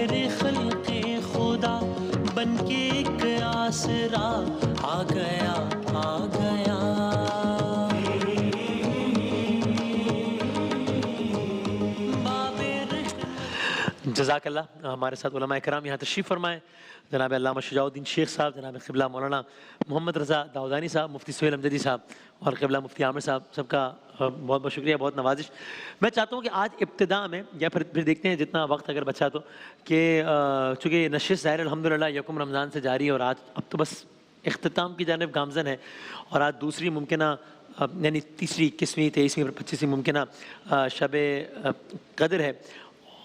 میرے خلق خدا بن کے ایک آسرا آ گیا آ گیا. جزاک اللہ. ہمارے ساتھ علماء کرام یہاں تشریف فرمائیں. جناب علامہ شجاع الدین شیخ صاحب، جناب قبلہ مولانا محمد رضا داؤدانی صاحب، مفتی سہیل امجدی صاحب اور قبلہ مفتی عامر صاحب، سب کا بہت بہت شکریہ، بہت نوازش. میں چاہتا ہوں کہ آج ابتدا میں یا پھر دیکھتے ہیں جتنا وقت اگر بچا تو، کہ چونکہ نشست ظاہر الحمدللہ یکم رمضان سے جاری ہے اور آج اب تو بس اختتام کی جانب گامزن ہے، اور آج دوسری ممکنہ یعنی تیسری 21ویں 23ویں 25ویں ممکنہ شب قدر ہے،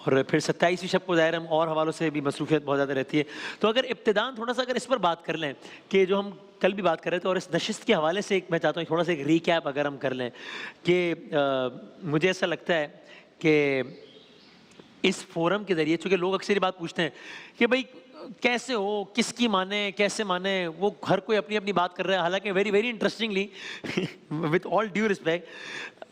اور پھر 27ویں شب کو ظاہر ہم اور حوالوں سے بھی مصروفیت بہت زیادہ رہتی ہے. تو اگر ابتداً تھوڑا سا اگر اس پر بات کر لیں کہ جو ہم کل بھی بات کر رہے تھے، اور اس نشست کے حوالے سے میں چاہتا ہوں تھوڑا سا ایک ریکیپ اگر ہم کر لیں، کہ مجھے ایسا لگتا ہے کہ اس فورم کے ذریعے، چونکہ لوگ اکثر یہ بات پوچھتے ہیں کہ بھائی کیسے ہو، کس کی مانیں، کیسے مانیں، وہ ہر کوئی اپنی اپنی بات کر رہا ہے. حالانکہ very very interestingly with all due respect,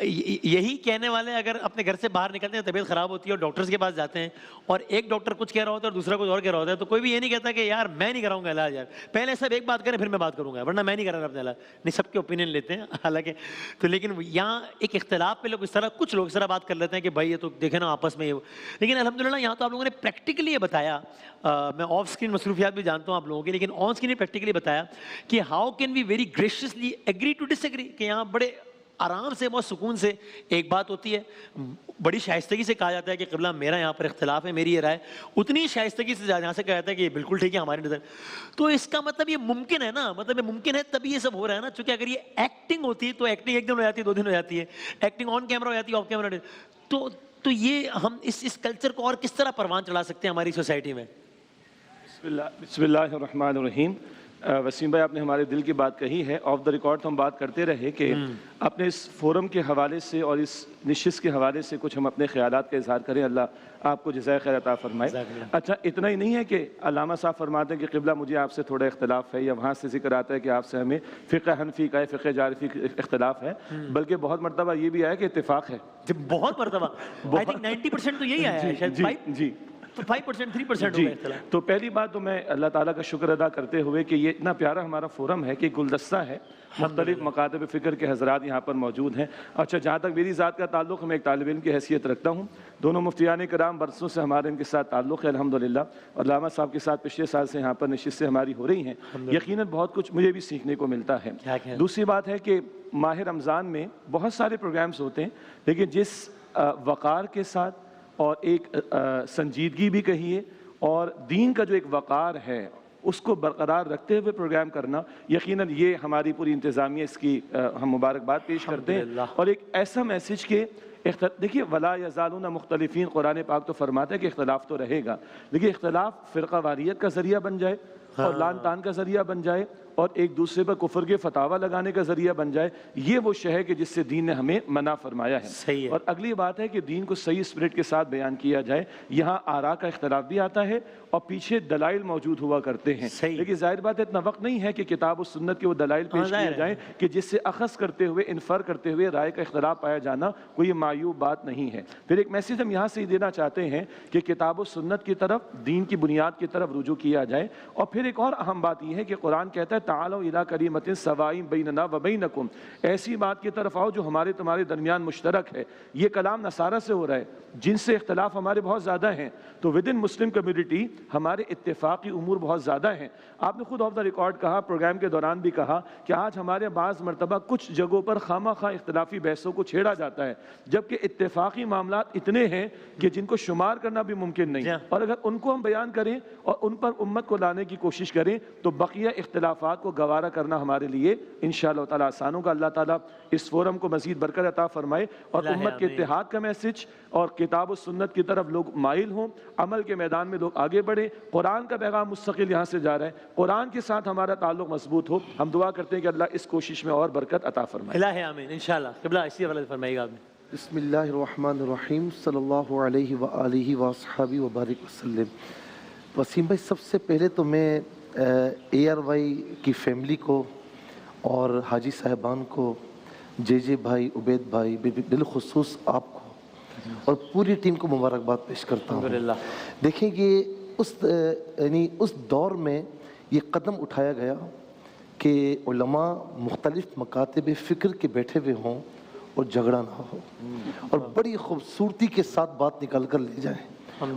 یہی کہنے والے اگر اپنے گھر سے باہر نکلتے ہیں، طبیعت خراب ہوتی ہے اور ڈاکٹرز کے پاس جاتے ہیں، اور ایک ڈاکٹر کچھ کہہ رہا ہوتا ہے اور دوسرا کچھ اور کہہ رہا ہوتا ہے، تو کوئی بھی یہ نہیں کہتا کہ یار میں نہیں کراؤں گا علاج، یار پہلے سب ایک بات کریں پھر میں بات کروں گا، ورنہ میں نہیں کرا رہا اپنا علاج. نہیں، سب کے اوپینین لیتے ہیں حالانکہ. تو لیکن یہاں ایک اختلاف پہ لوگ اس طرح، کچھ لوگ اس طرح بات کر لیتے ہیں کہ بھائی یہ تو دیکھیں نا آپس میں. لیکن الحمدللہ یہاں تو آپ لوگوں نے پریکٹیکلی یہ بتایا، میں آف اسکرین مصروفیات بھی جانتا ہوں آپ لوگوں کی، لیکن آن اسکرین پریکٹیکلی بتایا کہ how can we very graciously agree to disagree, کہ یہاں بڑے آرام سے، بہت سکون سے ایک بات ہوتی ہے. بڑی شائستگی سے کہا جاتا ہے کہ قبلہ میرا یہاں پر اختلاف ہے، میری یہ رائے، اتنی شائستگی سے یہاں سے کہا جاتا ہے کہ یہ بالکل ٹھیک ہے ہماری نظر. تو اس کا مطلب یہ ممکن ہے نا، مطلب یہ ممکن ہے تبھی یہ سب ہو رہا ہے نا. چونکہ اگر یہ ایکٹنگ ہوتی تو ایکٹنگ ایک دن ہو جاتی ہے، 2 دن ہو جاتی ہے، ایکٹنگ آن کیمرہ ہو جاتی ہے، آف کیمرہ تو یہ ہم اس کلچر کو اور کس طرح پروان چڑھا سکتے ہیں ہماری سوسائٹی میں؟ بسم اللہ الرحمن الرحیم. وسیم بھائی، آپ نے ہمارے دل کی بات کہی ہے. آف دا ریکارڈ تو ہم بات کرتے رہے کہ اپنے اس فورم کے حوالے سے اور اس نشست کے حوالے سے کچھ ہم اپنے خیالات کا اظہار کریں. اللہ آپ کو جزائے خیر عطا فرمائے. اچھا، اتنا ہی نہیں ہے کہ علامہ صاحب فرماتے ہیں کہ قبلہ مجھے آپ سے تھوڑا اختلاف ہے، یا وہاں سے ذکر آتا ہے کہ آپ سے ہمیں فقہ حنفی کا فقہ جعفری کا اختلاف ہے، بلکہ بہت مرتبہ یہ بھی آیا کہ اتفاق ہے. بہت مرتبہ I think 90% تو یہی آیا ہے شاید. جی 5% 3% جی. ہوگا اختلاف. تو پہلی بات تو میں اللہ تعالیٰ کا شکر ادا کرتے ہوئے کہ یہ اتنا پیارا ہمارا فورم ہے کہ گلدستہ ہے، مختلف مکاتب فکر کے حضرات یہاں پر موجود ہیں. اچھا، جہاں تک میری ذات کا تعلق ہے، میں ایک طالب علم کی حیثیت رکھتا ہوں. دونوں مفتیان کرام برسوں سے ہمارے ان کے ساتھ تعلق ہے الحمدللہ، اور علامہ صاحب کے ساتھ پچھلے سال سے یہاں پر نشستیں ہماری ہو رہی ہیں. یقیناً بہت کچھ مجھے بھی سیکھنے کو ملتا ہے. دوسری بات ہے کہ ماہ رمضان میں بہت سارے پروگرامز ہوتے ہیں، لیکن جس وقار کے ساتھ اور ایک سنجیدگی بھی کہیے اور دین کا جو ایک وقار ہے اس کو برقرار رکھتے ہوئے پروگرام کرنا، یقیناً یہ ہماری پوری انتظامیہ اس کی ہم مبارکباد پیش کرتے ہیں. اور ایک ایسا میسج کہ دیکھیے ولا یزالون مختلفین، قرآن پاک تو فرماتا ہے کہ اختلاف تو رہے گا، لیکن اختلاف فرقہ واریت کا ذریعہ بن جائے اور لان تان کا ذریعہ بن جائے اور ایک دوسرے پر کفر کے فتاوی لگانے کا ذریعہ بن جائے، یہ وہ شے ہے کہ جس سے دین نے ہمیں منع فرمایا ہے. صحیح ہے. اور اگلی بات ہے کہ دین کو صحیح اسپرٹ کے ساتھ بیان کیا جائے. یہاں آراء کا اختلاف بھی آتا ہے اور پیچھے دلائل موجود ہوا کرتے ہیں، لیکن ظاہر بات ہے اتنا وقت نہیں ہے کہ کتاب و سنت کے وہ دلائل پیش کیے جائیں کہ جس سے اخذ کرتے ہوئے انفر کرتے ہوئے رائے کا اختلاف پایا جانا کوئی معیوب بات نہیں ہے. پھر ایک میسیج ہم یہاں سے ہی دینا چاہتے ہیں کہ کتاب و سنت کی طرف، دین کی بنیاد کی طرف رجوع کیا جائے. اور پھر ایک اور اہم بات یہ ہے کہ قرآن کہتا ہے تعالوا الی کلمۃ سواء بیننا و بینکم، ایسی بات کی طرف آؤ جو ہمارے تمہارے درمیان مشترک ہے. یہ کلام نصارہ سے ہو رہا ہے جن سے اختلاف ہمارے بہت زیادہ ہیں. تو ود ان مسلم کمیونٹی ہمارے اتفاقی امور بہت زیادہ ہیں. آپ نے خود آف دا ریکارڈ کہا، پروگرام کے دوران بھی کہا کہ آج ہمارے بعض مرتبہ کچھ جگہوں پر خواہ مخواہ اختلافی بحثوں کو چھیڑا جاتا ہے، جبکہ اتفاقی معاملات اتنے ہیں کہ جن کو شمار کرنا بھی ممکن نہیں. اور اگر ان کو ہم بیان کریں اور ان پر امت کو لانے کی کوشش کریں تو بقیہ اختلافات کو گوارا کرنا ہمارے لیے انشاءاللہ تعالیٰ آسان ہوگا. اللہ تعالیٰ اس فورم کو مزید برکت عطا فرمائے اور امت کے اتحاد کا میسج اور کتاب و سنت کی طرف لوگ مائل ہوں، عمل کے میدان میں لوگ آگے بڑھیں. قرآن کا پیغام مستقل یہاں سے جا رہا ہے، قرآن کے ساتھ ہمارا تعلق مضبوط ہو. ہم دعا کرتے ہیں کہ اللہ اس کوشش میں اور برکت عطا فرمائے. الہ آمین انشاءاللہ. قبلہ اسی حوالے سے فرمائیے گا آپ نے. بسم اللہ الرحمن الرحیم، صلی اللہ علیہ وآلہ وصحبہ وبارک وسلم. وسیم بھائی، سب سے پہلے تو میں اے آر وائی کی فیملی کو اور حاجی صاحبان کو، جے جے بھائی، عبید بھائی، بالخصوص آپ کو اور پوری ٹیم کو مبارکباد پیش کرتا ہوں. دیکھیں، یہ یعنی اس دور میں یہ قدم اٹھایا گیا کہ علماء مختلف مکاتب فکر کے بیٹھے ہوئے ہوں اور جھگڑا نہ ہو اور بڑی خوبصورتی کے ساتھ بات نکال کر لے جائیں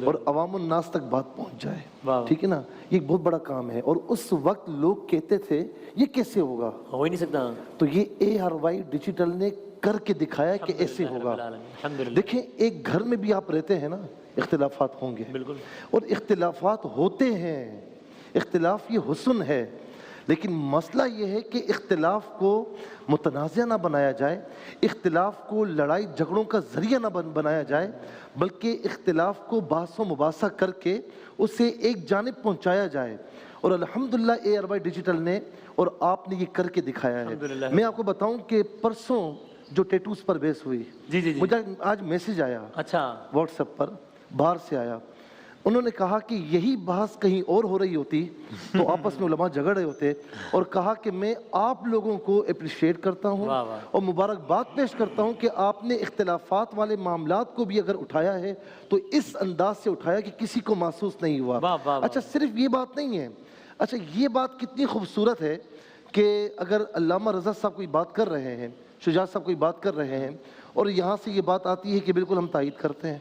اور عوام الناس تک بات پہنچ جائے. ٹھیک ہے نا, یہ ایک بہت بڑا کام ہے. اور اس وقت لوگ کہتے تھے یہ کیسے ہوگا, ہو ہی نہیں سکتا. تو یہ ARY ڈیجیٹل نے کر کے دکھایا کہ ایسے ہوگا. دیکھیں ایک گھر میں بھی آپ رہتے ہیں نا, اختلافات ہوں گے اور اختلافات ہوتے ہیں, اختلاف یہ حسن ہے, لیکن مسئلہ یہ ہے کہ اختلاف کو متنازع نہ بنایا جائے, اختلاف کو لڑائی جھگڑوں کا ذریعہ نہ بنایا جائے, بلکہ اختلاف کو بحث و مباحثہ کر کے اسے ایک جانب پہنچایا جائے. اور الحمدللہ ARY ڈیجیٹل نے اور آپ نے یہ کر کے دکھایا ہے. میں آپ کو بتاؤں کہ پرسوں جو ٹیٹوز پر بحث ہوئی, مجھے آج میسیج آیا واٹس ایپ پر, باہر سے آیا. انہوں نے کہا کہ یہی بحث کہیں اور ہو رہی ہوتی تو آپس میں علماء جھگڑ رہے ہوتے, اور کہا کہ میں آپ لوگوں کو اپریشیٹ کرتا ہوں اور مبارکباد پیش کرتا ہوں کہ آپ نے اختلافات والے معاملات کو بھی اگر اٹھایا ہے تو اس انداز سے اٹھایا کہ کسی کو محسوس نہیں ہوا. اچھا صرف یہ بات نہیں ہے, اچھا یہ بات کتنی خوبصورت ہے کہ اگر علامہ رضا صاحب کوئی بات کر رہے ہیں, شجاعت صاحب کوئی بات کر رہے ہیں, اور یہاں سے یہ بات آتی ہے کہ بالکل ہم تائید کرتے ہیں.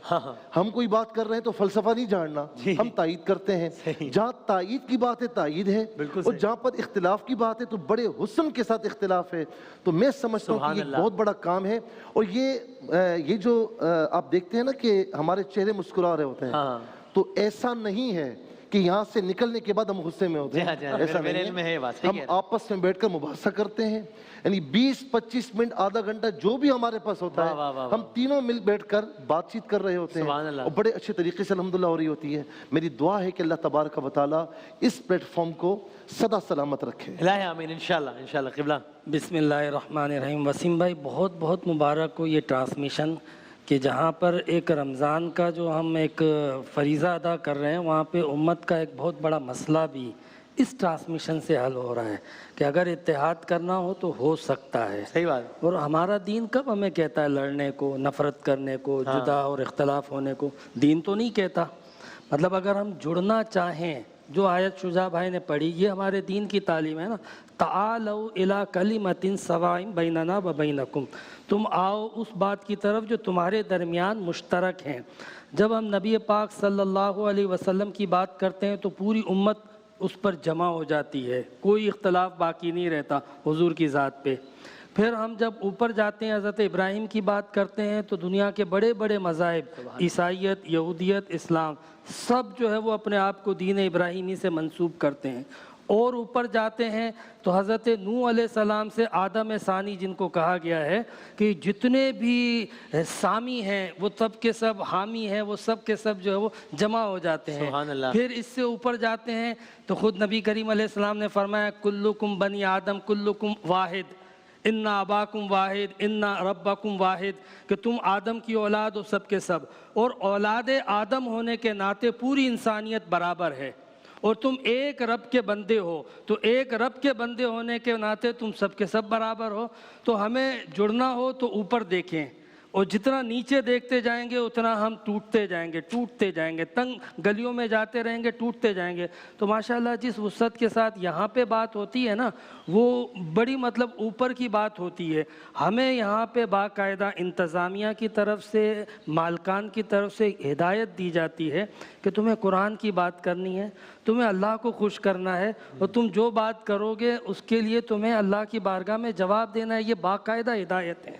ہم کوئی بات کر رہے ہیں تو فلسفہ نہیں جاننا, ہم تائید کرتے ہیں. جہاں تائید کی بات ہے تائید ہے, اور جہاں پر اختلاف کی بات ہے تو بڑے حسن کے ساتھ اختلاف ہے. تو میں سمجھتا ہوں کہ یہ بہت بڑا کام ہے. اور یہ جو آپ دیکھتے ہیں نا کہ ہمارے چہرے مسکرا رہے ہوتے ہیں, تو ایسا نہیں ہے کہ یہاں سے نکلنے کے بعد ہم غصے میں ہوتے ہیں, ایسا نہیں ہے. ہم آپس میں بیٹھ کر مباحثہ کرتے ہیں, یعنی 20-25 منٹ آدھا گھنٹہ جو بھی ہمارے پاس ہوتا ہے ہم تینوں مل بیٹھ کر بات چیت کر رہے ہوتے ہیں, اور بڑے اچھے طریقے سے الحمدللہ ہو رہی ہوتی ہے. میری دعا ہے کہ اللہ تبارک و تعالیٰ اس پلیٹ فارم کو سدا سلامت رکھے. الہی آمین انشاءاللہ انشاءاللہ. قبلہ بسم اللہ الرحمن الرحیم. وسیم بھائی بہت بہت مبارک ہو یہ ٹرانسمیشن, کہ جہاں پر ایک رمضان کا جو ہم ایک فریضہ ادا کر رہے ہیں, وہاں پہ امت کا ایک بہت بڑا مسئلہ بھی اس ٹرانسمیشن سے حل ہو رہا ہے کہ اگر اتحاد کرنا ہو تو ہو سکتا ہے. صحیح بات. اور ہمارا دین کب ہمیں کہتا ہے لڑنے کو, نفرت کرنے کو, جدا اور اختلاف ہونے کو؟ دین تو نہیں کہتا. مطلب اگر ہم جڑنا چاہیں, جو آیت شجاع بھائی نے پڑھی, یہ ہمارے دین کی تعلیم ہے نا, تعالوا الی کلمۃ سواء بیننا و بینکم, تم آؤ اس بات کی طرف جو تمہارے درمیان مشترک ہیں. جب ہم نبی پاک صلی اللہ علیہ وسلم کی بات کرتے ہیں تو پوری امت اس پر جمع ہو جاتی ہے, کوئی اختلاف باقی نہیں رہتا حضور کی ذات پہ. پھر ہم جب اوپر جاتے ہیں, حضرت ابراہیم کی بات کرتے ہیں, تو دنیا کے بڑے بڑے مذاہب, عیسائیت, یہودیت, اسلام, سب جو ہے وہ اپنے آپ کو دین ابراہیمی سے منسوب کرتے ہیں. اور اوپر جاتے ہیں تو حضرت نوح علیہ السلام سے آدم ثانی, جن کو کہا گیا ہے کہ جتنے بھی سامی ہیں وہ سب کے سب حامی ہیں, وہ سب کے سب جو ہے وہ جمع ہو جاتے ہیں. پھر اس سے اوپر جاتے ہیں تو خود نبی کریم علیہ السلام نے فرمایا کلکم بنی آدم کلکم واحد انا اباکم واحد انا ربکم واحد, کہ تم آدم کی اولاد ہو سب کے سب, اور اولاد آدم ہونے کے ناطے پوری انسانیت برابر ہے, اور تم ایک رب کے بندے ہو, تو ایک رب کے بندے ہونے کے ناطے تم سب کے سب برابر ہو. تو ہمیں جڑنا ہو تو اوپر دیکھیں, اور جتنا نیچے دیکھتے جائیں گے اتنا ہم ٹوٹتے جائیں گے, تنگ گلیوں میں جاتے رہیں گے, ٹوٹتے جائیں گے. تو ماشاءاللہ جس وسعت کے ساتھ یہاں پہ بات ہوتی ہے نا, وہ بڑی مطلب اوپر کی بات ہوتی ہے. ہمیں یہاں پہ باقاعدہ انتظامیہ کی طرف سے, مالکان کی طرف سے ہدایت دی جاتی ہے کہ تمہیں قرآن کی بات کرنی ہے, تمہیں اللہ کو خوش کرنا ہے, اور تم جو بات کرو گے اس کے لیے تمہیں اللہ کی بارگاہ میں جواب دینا ہے. یہ باقاعدہ ہدایت ہے.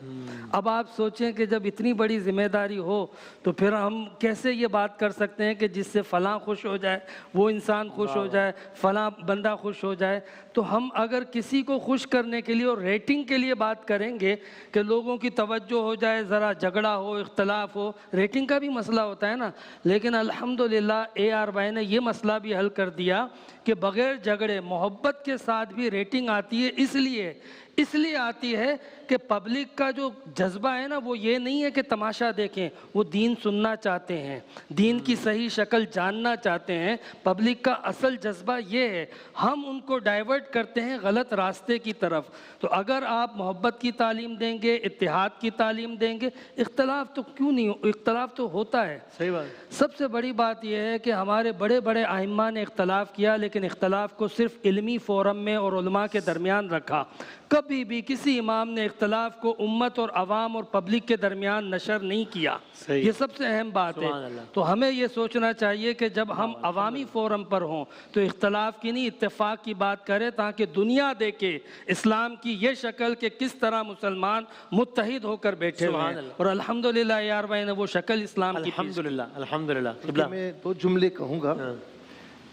اب آپ سوچیں کہ جب اتنی بڑی ذمہ داری ہو تو پھر ہم کیسے یہ بات کر سکتے ہیں کہ جس سے فلاں خوش ہو جائے, وہ انسان خوش ہو جائے, فلاں بندہ خوش ہو جائے. تو ہم اگر کسی کو خوش کرنے کے لیے اور ریٹنگ کے لیے بات کریں گے کہ لوگوں کی توجہ ہو جائے, ذرا جھگڑا ہو, اختلاف ہو, ریٹنگ کا بھی مسئلہ ہوتا ہے نا. لیکن الحمدللہ ARY نے یہ مسئلہ بھی حل کر دیا کہ بغیر جھگڑے محبت کے ساتھ بھی ریٹنگ آتی ہے, اس لیے اس لیے آتی ہے کہ پبلک کا جو جذبہ ہے نا وہ یہ نہیں ہے کہ تماشا دیکھیں، وہ دین سننا چاہتے ہیں، دین کی صحیح شکل جاننا چاہتے ہیں۔ پبلک کا اصل جذبہ یہ ہے، ہم ان کو ڈائیورٹ کرتے ہیں غلط راستے کی طرف۔ تو اگر آپ محبت کی تعلیم دیں گے، اتحاد کی تعلیم دیں گے، اختلاف تو کیوں نہیں، اختلاف تو ہوتا ہے۔ صحیح بات۔ سب سے بڑی بات یہ ہے کہ ہمارے بڑے بڑے ائمہ نے اختلاف کیا، لیکن اختلاف کو صرف علمی فورم میں اور علماء کے درمیان رکھا۔ کبھی بھی کسی امام نے اختلاف کو امت اور عوام اور پبلک کے درمیان نشر نہیں کیا۔ یہ سب سے اہم بات ہے۔ تو ہمیں یہ سوچنا چاہیے کہ جب ہم عوامی فورم پر ہوں تو اختلاف کی نہیں، اتفاق کی بات کریں، تاکہ دنیا دیکھے اسلام کی یہ شکل کہ کس طرح مسلمان متحد ہو کر بیٹھے ہوئے ہیں۔ اور الحمدللہ یار بھائی نے وہ شکل اسلام کی الحمدللہ الحمدللہ۔ میں دو جملے کہوں گا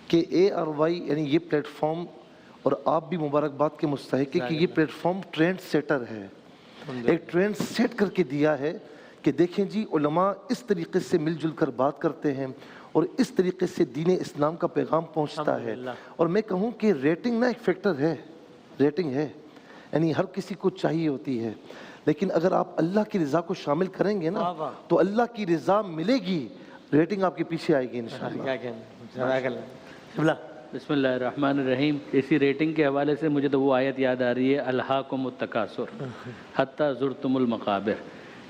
کہ ARY یعنی یہ پلیٹ فارم، اور آپ بھی مبارکباد کے مستحق ہیں کہ یہ پلیٹ فارم ٹرینڈ سیٹر ہے، ایک ٹرینڈ سیٹ کر کے دیا ہے کہ دیکھیں جی علماء اس طریقے سے مل جل کر بات کرتے ہیں اور اس طریقے سے دین اسلام کا پیغام پہنچتا ہے۔ اور میں کہوں کہ ریٹنگ نا ایک فیکٹر ہے، ریٹنگ ہے، یعنی ہر کسی کو چاہیے ہوتی ہے، لیکن اگر آپ اللہ کی رضا کو شامل کریں گے نا تو اللہ کی رضا ملے گی، ریٹنگ آپ کے پیچھے آئے گی انشاءاللہ۔ کیا کہنا؟ بسم اللہ الرحمن الرحیم۔ اسی ریٹنگ کے حوالے سے مجھے تو وہ آیت یاد آ رہی ہے، الہاکم التکاثر حتی زرتم المقابر،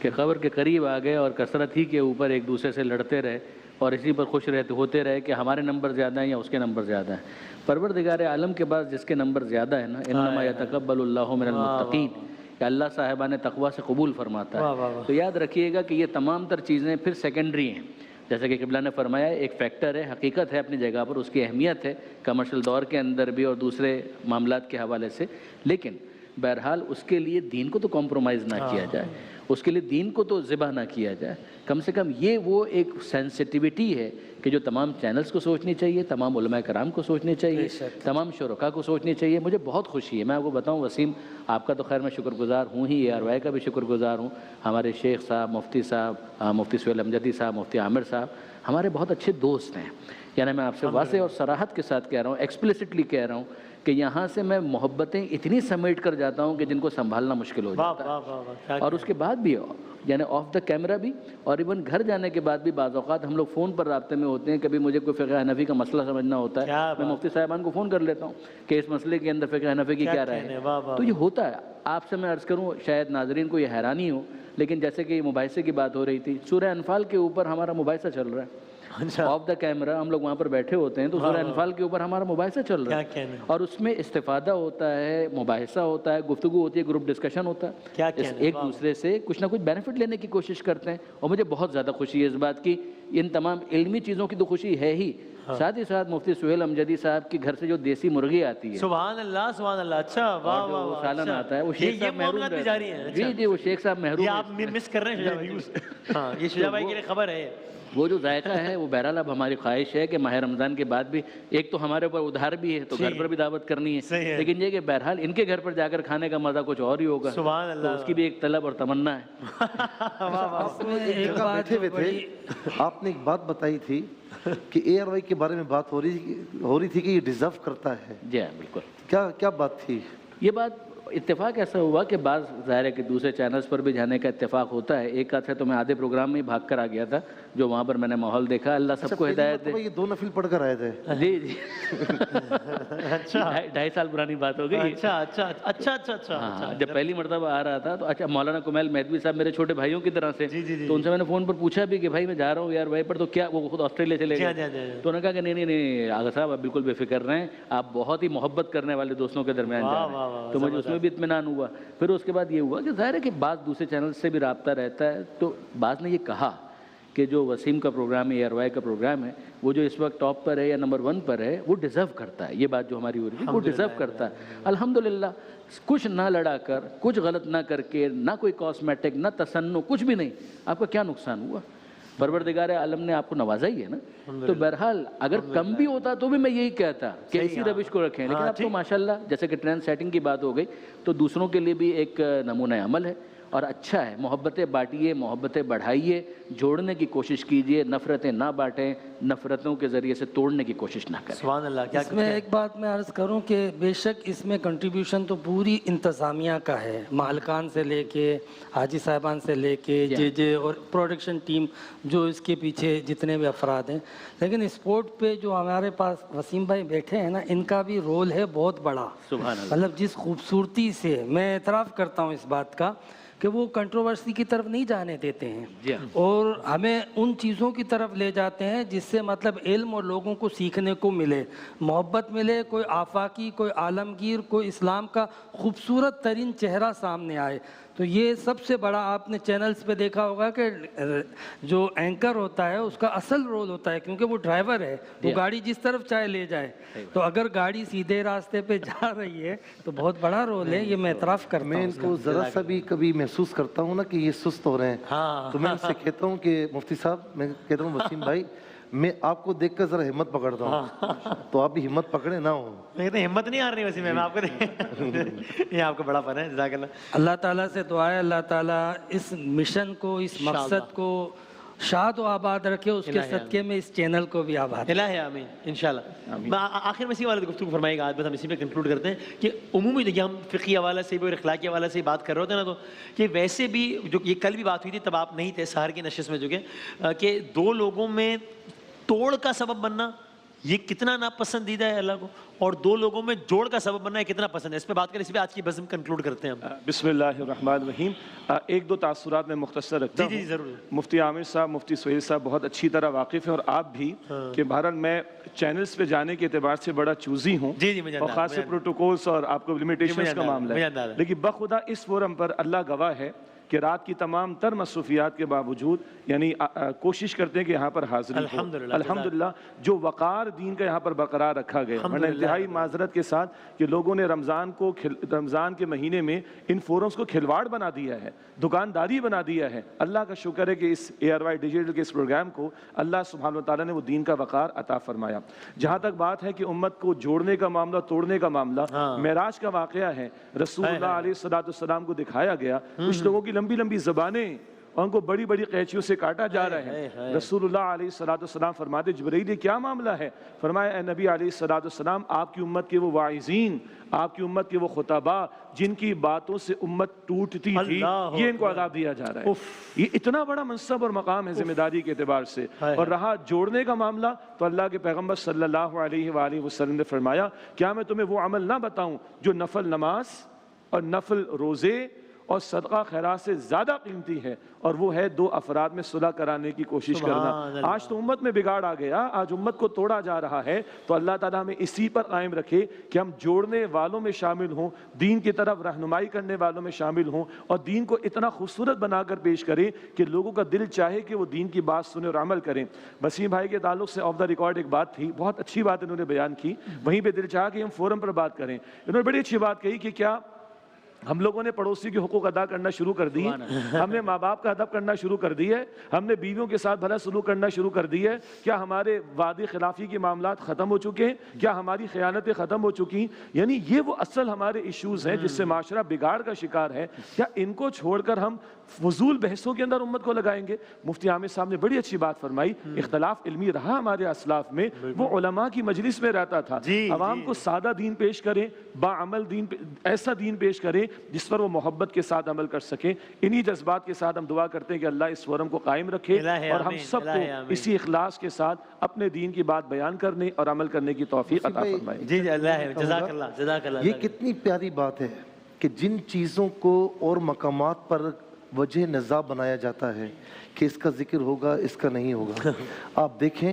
کہ قبر کے قریب آ گئے اور کثرت ہی کے اوپر ایک دوسرے سے لڑتے رہے اور اسی پر خوش ہوتے رہے کہ ہمارے نمبر زیادہ ہیں یا اس کے نمبر زیادہ ہیں۔ پروردگار عالم کے پاس جس کے نمبر زیادہ ہیں نا، انما یتقبل اللہ من المتقین، کہ اللہ صاحبان تقوی سے قبول فرماتا ہے۔ تو یاد رکھیے گا کہ یہ تمام تر چیزیں پھر سیکنڈری ہیں، جیسے کہ قبلہ نے فرمایا ایک فیکٹر ہے، حقیقت ہے اپنی جگہ پر، اس کی اہمیت ہے کمرشل دور کے اندر بھی اور دوسرے معاملات کے حوالے سے، لیکن بہرحال اس کے لیے دین کو تو کمپرومائز نہ کیا جائے، اس کے لیے دین کو تو ذبح نہ کیا جائے۔ کم سے کم یہ وہ ایک سینسٹیوٹی ہے کہ جو تمام چینلز کو سوچنی چاہیے، تمام علماء کرام کو سوچنی چاہیے، تمام شرکاء کو سوچنی چاہیے۔ مجھے بہت خوشی ہے، میں آپ کو بتاؤں وسیم، آپ کا تو خیر میں شکر گزار ہوں ہی، ARY کا بھی شکر گزار ہوں، ہمارے شیخ صاحب، مفتی صاحب، مفتی سہیل امجدی صاحب، مفتی عامر صاحب ہمارے بہت اچھے دوست ہیں۔ یعنی میں آپ سے واضح اور صراحت کے ساتھ کہہ رہا ہوں، ایکسپلیسٹلی کہہ رہا ہوں کہ یہاں سے میں محبتیں اتنی سمیٹ کر جاتا ہوں کہ جن کو سنبھالنا مشکل ہو جاتا ہے، اور اس کے بعد بھی یعنی آف دا کیمرہ بھی، اور ایون گھر جانے کے بعد بھی بعض اوقات ہم لوگ فون پر رابطے میں ہوتے ہیں۔ کبھی مجھے کوئی فقہ حنفی کا مسئلہ سمجھنا ہوتا ہے، میں مفتی صاحبان کو فون کر لیتا ہوں کہ اس مسئلے کے اندر فقہ حنفی کی کیا رائے ہے۔ تو یہ ہوتا ہے۔ آپ سے میں عرض کروں، شاید ناظرین کو یہ حیرانی ہو، لیکن جیسے کہ مباحثے کی بات ہو رہی تھی، سورہ انفال کے اوپر ہمارا مباحثہ چل رہا ہے، آف دا کیمرہ ہم لوگ وہاں پر بیٹھے ہوتے ہیں، تو سورہ انفال کے اوپر ہمارا مباحثہ چل رہا ہے، اور اس میں استفادہ ہوتا ہے، مباحثہ ہوتا ہے، گفتگو ہوتی ہے، گروپ ڈسکشن ہوتا ہے، ایک دوسرے سے کچھ نہ کچھ بینیفٹ لینے کی کوشش کرتے ہیں، اور مجھے بہت زیادہ خوشی ہے اس بات کی۔ ان تمام علمی چیزوں کی تو خوشی ہے ہی، ساتھ ہی ساتھ مفتی سہیل امجدی صاحب کی گھر سے جو دیسی مرغی آتی ہے، سبحان اللہ سبحان اللہ، اچھا واہ واہ واہ، سالن آتا ہے، وہ شیخ صاحب محروم بھی جاری ہیں۔ جی جی، وہ شیخ صاحب محروم، یہ آپ مس کر رہے ہیں شجاع بھائی، ہاں یہ شجاع بھائی کے لیے خبر ہے۔ وہ جو ذائقہ ہے وہ بہرحال اب ہماری خواہش ہے کہ ماہ رمضان کے بعد بھی، ایک تو ہمارے اوپر ادھار بھی ہے تو گھر پر بھی دعوت کرنی ہے، لیکن یہ کہ بہرحال ان کے گھر پر جا کر کھانے کا مزہ کچھ اور ہی ہوگا، سبحان اللہ، تو اس کی بھی ایک طلب اور تمنا ہے۔ بیٹھے ہوئے تھے، آپ نے ایک بات بتائی تھی کہ ARY کے بارے میں بات ہو رہی تھی کہ یہ ڈیزرو کرتا ہے۔ جی ہاں بالکل۔ کیا بات تھی؟ یہ بات اتفاق ایسا ہوا کہ بعض ظاہر ہے کہ دوسرے چینلز پر بھی جانے کا اتفاق ہوتا ہے، ایک آدھ ہے تو میں آدھے پروگرام میں ہی بھاگ کر آ گیا تھا، جو وہاں پر میں نے ماحول دیکھا، اللہ سب کو ہدایت دے۔ یہ 2 نفل پڑھ کر آئے تھے؟ جی جی، اچھا 2.5 سال پرانی بات ہو گئی۔ اچھا اچھا اچھا اچھا اچھا، ہاں، جب پہلی مرتبہ آ رہا تھا تو اچھا مولانا کمیل مہدوی صاحب میرے چھوٹے بھائیوں کی طرح سے، تو ان سے میں نے فون پر پوچھا بھی کہ بھائی میں جا رہا ہوں یار بھائی پر، تو کیا وہ خود آسٹریلیا چلے گئے؟ تو انہوں نے کہا کہ نہیں آغا صاحب آپ بالکل بے فکر رہیں، آپ بہت ہی محبت کرنے والے دوستوں کے درمیان جا رہے ہیں، تو مجھے اس میں بھی اطمینان ہوا۔ پھر اس کے بعد یہ ہوا کہ ظاہر ہے کہ بعض دوسرے چینل سے بھی رابطہ رہتا ہے، تو بعض نے یہ کہا کہ جو وسیم کا پروگرام ہے، ARY کا پروگرام ہے، وہ جو اس وقت ٹاپ پر ہے یا نمبر 1 پر ہے، وہ ڈیزرو کرتا ہے، یہ بات جو ہماری ہو رہی ہے وہ ڈیزرو کرتا ہے۔ الحمدللہ کچھ نہ لڑا کر، کچھ غلط نہ کر کے، نہ کوئی کاسمیٹک، نہ تصنع، کچھ بھی نہیں، آپ کا کیا نقصان ہوا؟ پروردگار عالم نے آپ کو نوازا ہی ہے نا، تو بہرحال اگر کم بھی ہوتا تو بھی میں یہی کہتا کہ اسی روش کو رکھیں، لیکن اب تو ماشاءاللہ جیسے کہ ٹرینڈ سیٹنگ کی بات ہو گئی، تو دوسروں کے لیے بھی ایک نمونہ عمل ہے، اور اچھا ہے، محبتیں بانٹیے، محبتیں بڑھائیے، جوڑنے کی کوشش کیجیے، نفرتیں نہ بانٹیں، نفرتوں کے ذریعے سے توڑنے کی کوشش نہ کریں۔ سبحان اللہ، کیا اس میں ایک بات میں عرض کروں کہ بے شک اس میں کنٹریبیوشن تو پوری انتظامیہ کا ہے، مالکان سے لے کے حاجی صاحبان سے لے کے جے اور پروڈکشن ٹیم جو اس کے پیچھے جتنے بھی افراد ہیں، لیکن اسپورٹ پہ جو ہمارے پاس وسیم بھائی بیٹھے ہیں نا، ان کا بھی رول ہے بہت بڑا۔ سبحان اللہ۔ مطلب جس خوبصورتی سے میں اعتراف کرتا ہوں اس بات کا کہ وہ کنٹروورسی کی طرف نہیں جانے دیتے ہیں اور ہمیں ان چیزوں کی طرف لے جاتے ہیں جس سے مطلب علم اور لوگوں کو سیکھنے کو ملے، محبت ملے، کوئی آفاقی، کوئی عالمگیر، کوئی اسلام کا خوبصورت ترین چہرہ سامنے آئے۔ تو یہ سب سے بڑا آپ نے چینلز پہ دیکھا ہوگا کہ جو اینکر ہوتا ہے اس کا اصل رول ہوتا ہے، کیونکہ وہ ڈرائیور ہے، وہ گاڑی جس طرف چاہے لے جائے، تو اگر گاڑی سیدھے راستے پہ جا رہی ہے تو بہت بڑا رول ہے، یہ میں اعتراف کرتا ہوں۔ میں ان کو ذرا سا بھی کبھی محسوس کرتا ہوں نا کہ یہ سست ہو رہے ہیں تو میں ان سے کہتا ہوں کہ مفتی صاحب، میں کہتا ہوں وسیم بھائی میں آپ کو دیکھ کر ذرا ہمت پکڑتا ہوں تو آپ بھی ہمت پکڑے نہ ہو۔ لیکن ہمت نہیں آ رہی وسیم میں آپ کو یہ آپ کا بڑا فن ہے، جزاک اللہ۔ اللہ تعالیٰ سے دعا ہے اللہ تعالیٰ اس مشن کو، اس مقصد کو شاد و آباد رکھے، اس کے صدقے میں اس چینل کو بھی آباد الہ آمین انشاءاللہ۔ آخر میں اسی والے گفتگو فرمائے گا، آج بس ہم اسی پہ کنکلوڈ کرتے ہیں کہ عمومی دیکھیے ہم فقہی حوالے سے بھی اور اخلاقی حوالے سے بات کر رہے ہوتے ہیں نا، تو کہ ویسے بھی جو یہ کل بھی بات ہوئی تھی تب آپ نہیں تھے سحر کی نشست میں، جو کہ دو لوگوں میں توڑ کا سبب بننا یہ کتنا ناپسندیدہ ہے اللہ کو، اور دو لوگوں میں جوڑ کا سبب بننا ہے کتنا پسند ہے۔ اس پہ بات کریں، اس پہ آج کی بزم کنکلوڈ کرتے ہیں ہم۔ بسم اللہ الرحمن الرحیم۔ ایک دو تاثرات میں مختصر رکھتا ہوں۔ جی ضرور۔ مفتی عامر صاحب، مفتی سہیل صاحب بہت اچھی طرح واقف ہیں اور آپ بھی، کہ بہرحال میں چینلز پہ جانے کے اعتبار سے بڑا چوزی ہوں اور خاص سے پروٹوکولز اور آپ کو لمیٹیشنز کا معاملہ ہے، لیکن بخدا اس فورم پر اللہ گواہ ہے کہ رات کی تمام تر مصروفیات کے باوجود یعنی کوشش کرتے ہیں کہ یہاں پر حاضری ہو۔ الحمدللہ جو وقار دین کا یہاں پر برقرار رکھا گیا، ورنہ انتہائی معذرت کے ساتھ کہ لوگوں نے رمضان کے مہینے میں ان فورمز کو کھلواڑ بنا دیا ہے، دکانداری بنا دیا ہے۔ اللہ کا شکر ہے کہ اس ARY ڈیجیٹل کے اس پروگرام کو اللہ سبحانہ وتعالیٰ نے وہ دین کا وقار عطا فرمایا۔ جہاں تک بات ہے کہ امت کو جوڑنے کا معاملہ، توڑنے کا معاملہ، معراج کا واقعہ ہے، رسول اللہ علیہ السلام کو دکھایا گیا، کچھ لوگوں کی لمبی لمبی زبانیں اور ان کو بڑی بڑی قینچیوں سے کاٹا جا رہا ہے۔ رسول اللہ علیہ السلام فرماتے جبرائیل یہ کیا معاملہ ہے؟ فرمایا اے نبی علیہ السلام، آپ کی امت کے وہ واعظین، آپ کی امت کے وہ خطباء جن کی باتوں سے امت ٹوٹتی تھی، یہ ان کو عذاب دیا جا رہا ہے۔ یہ اتنا بڑا منصب اور مقام ہے ذمہ داری کے اعتبار سے۔ اور رہا جوڑنے کا معاملہ تو اللہ کے پیغمبر صلی اللہ علیہ وآلہ وسلم نے فرمایا کیا میں تمہیں وہ عمل نہ بتاؤں جو نفل نماز اور نفل روزے اور صدقہ خیرات سے زیادہ قیمتی ہے، اور وہ ہے دو افراد میں صلح کرانے کی کوشش کرنا۔ آج تو امت میں بگاڑ آ گیا، آج امت کو توڑا جا رہا ہے، تو اللہ تعالیٰ ہمیں اسی پر قائم رکھے کہ ہم جوڑنے والوں میں شامل ہوں، دین کی طرف رہنمائی کرنے والوں میں شامل ہوں، اور دین کو اتنا خوبصورت بنا کر پیش کریں کہ لوگوں کا دل چاہے کہ وہ دین کی بات سنیں اور عمل کریں۔ وسیم بھائی کے تعلق سے آف دا ریکارڈ ایک بات تھی، بہت اچھی بات انہوں نے بیان کی، وہیں پہ دل چاہا کہ ہم فورم پر بات کریں۔ انہوں نے بڑی اچھی بات کہی کہ کیا ہم لوگوں نے پڑوسی کے حقوق ادا کرنا شروع کر دی، ہم نے ماں باپ کا ادب کرنا شروع کر دی ہے، ہم نے بیویوں کے ساتھ بھلا سلوک کرنا شروع کر دی ہے، کیا ہمارے وعدے خلافی کے معاملات ختم ہو چکے ہیں، کیا ہماری خیانتیں ختم ہو چکی؟ یعنی یہ وہ اصل ہمارے ایشوز ہیں جس سے معاشرہ بگاڑ کا شکار ہے، کیا ان کو چھوڑ کر ہم فضول بحثوں کے اندر امت کو لگائیں گے؟ مفتی عامر صاحب نے بڑی اچھی بات فرمائی، اختلاف علمی رہا ہمارے اسلاف میں، وہ علماء کی مجلس میں رہتا تھا، عوام کو سادہ دین پیش کریں، باعمل دین، ایسا دین پیش کریں جس پر وہ محبت کے ساتھ عمل کر سکیں۔ انہی جذبات کے ساتھ ہم دعا کرتے ہیں کہ اللہ اس فورم کو قائم رکھے اور ہم سب کو اسی اخلاص کے ساتھ اپنے دین کی بات بیان کرنے اور عمل کرنے کی توفیق عطا فرمائے۔ جی اللہ جزاک اللہ جزاک اللہ۔ یہ کتنی پیاری بات ہے کہ جن چیزوں کو اور مقامات پر وجہ نزاع بنایا جاتا ہے کہ اس کا ذکر ہوگا، اس کا نہیں ہوگا۔ آپ دیکھیں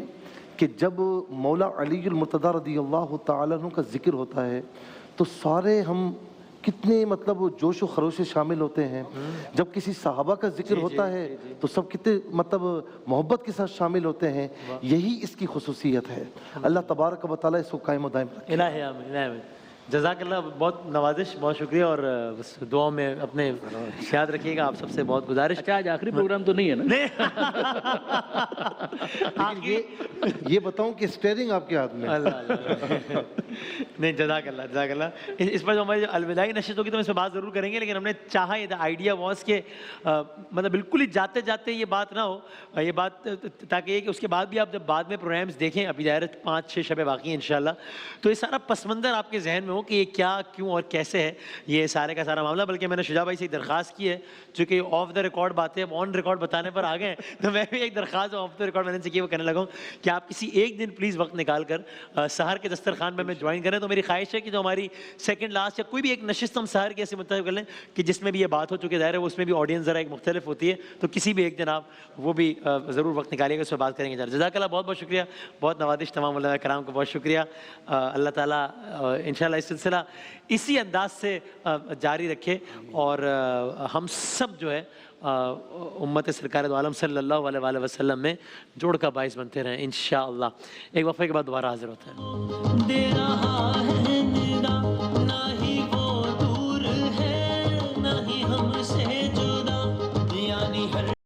کہ جب مولا علی المرتضیٰ رضی اللہ تعالیٰ عنہ کا ذکر ہوتا ہے تو سارے ہم کتنے مطلب جوش و خروش سے شامل ہوتے ہیں، جب کسی صحابہ کا ذکر ہوتا ہے تو سب کتنے مطلب محبت کے ساتھ شامل ہوتے ہیں۔ یہی اس کی خصوصیت ہے۔ اللہ تبارک و تعالیٰ اس کو قائم و دائم رکھے۔ الہ آمین الہ آمین۔ جزاک اللہ، بہت نوازش، بہت شکریہ، اور بس دعاؤں میں اپنے یاد رکھیے گا، آپ سب سے بہت گزارش. اچھا آج آخری پروگرام تو نہیں ہے نا؟ یہ بتاؤں کہ اسٹیئرنگ آپ کے ہاتھ میں. نہیں جزاک اللہ، جزاک اللہ. اس پر جو ہماری الوداعی نشست ہوگی تو ہم اس پہ بات ضرور کریں گے، لیکن ہم نے چاہا یہ آئیڈیا واز کہ مطلب بالکل ہی جاتے جاتے یہ بات نہ ہو، یہ بات تاکہ یہ کہ اس کے بعد بھی آپ جب بعد میں پروگرامز دیکھیں، ابھی ظاہر 5-6 شبیں باقی ہیں انشاءاللہ، تو یہ سارا پس منظر آپ کے ذہن میں ہو کہ یہ کیا، کیوں اور کیسے ہے یہ سارے کا سارا معاملہ. بلکہ میں نے شجاع بھائی سے ایک درخواست کی ہے، چونکہ آف دا ریکارڈ باتیں اب آن ریکارڈ بتانے پر آ گئے ہیں، تو میں بھی ایک درخواست آف دا ریکارڈ میں نے سے کی وہ کہنے لگا ہوں کہ آپ کسی ایک دن پلیز وقت نکال کر سحر کے دسترخوان میں جوائن کریں. تو میری خواہش ہے کہ جو ہماری سیکنڈ لاسٹ یا کوئی بھی ایک نشست ہم سحر کی ایسے منتخب کر لیں کہ جس میں بھی یہ بات ہو، چونکہ ظاہر ہے اس میں بھی آڈینس ذرا ایک مختلف ہوتی ہے، تو کسی بھی ایک دن آپ وہ بھی ضرور وقت نکالیے گا، اس پہ بات کریں گے. جزاک اللہ، بہت بہت شکریہ، بہت نوازش، تمام علماء کرام کو بہت شکریہ. اللہ تعالیٰ انشاءاللہ اس سلسلہ اسی انداز سے جاری رکھے، اور ہم سب جو ہے امت سرکار دو عالم صلی اللہ علیہ وآلہ وسلم میں جوڑ کا باعث بنتے رہیں انشاءاللہ. ایک وقفے کے بعد دوبارہ حاضر ہوتے ہیں.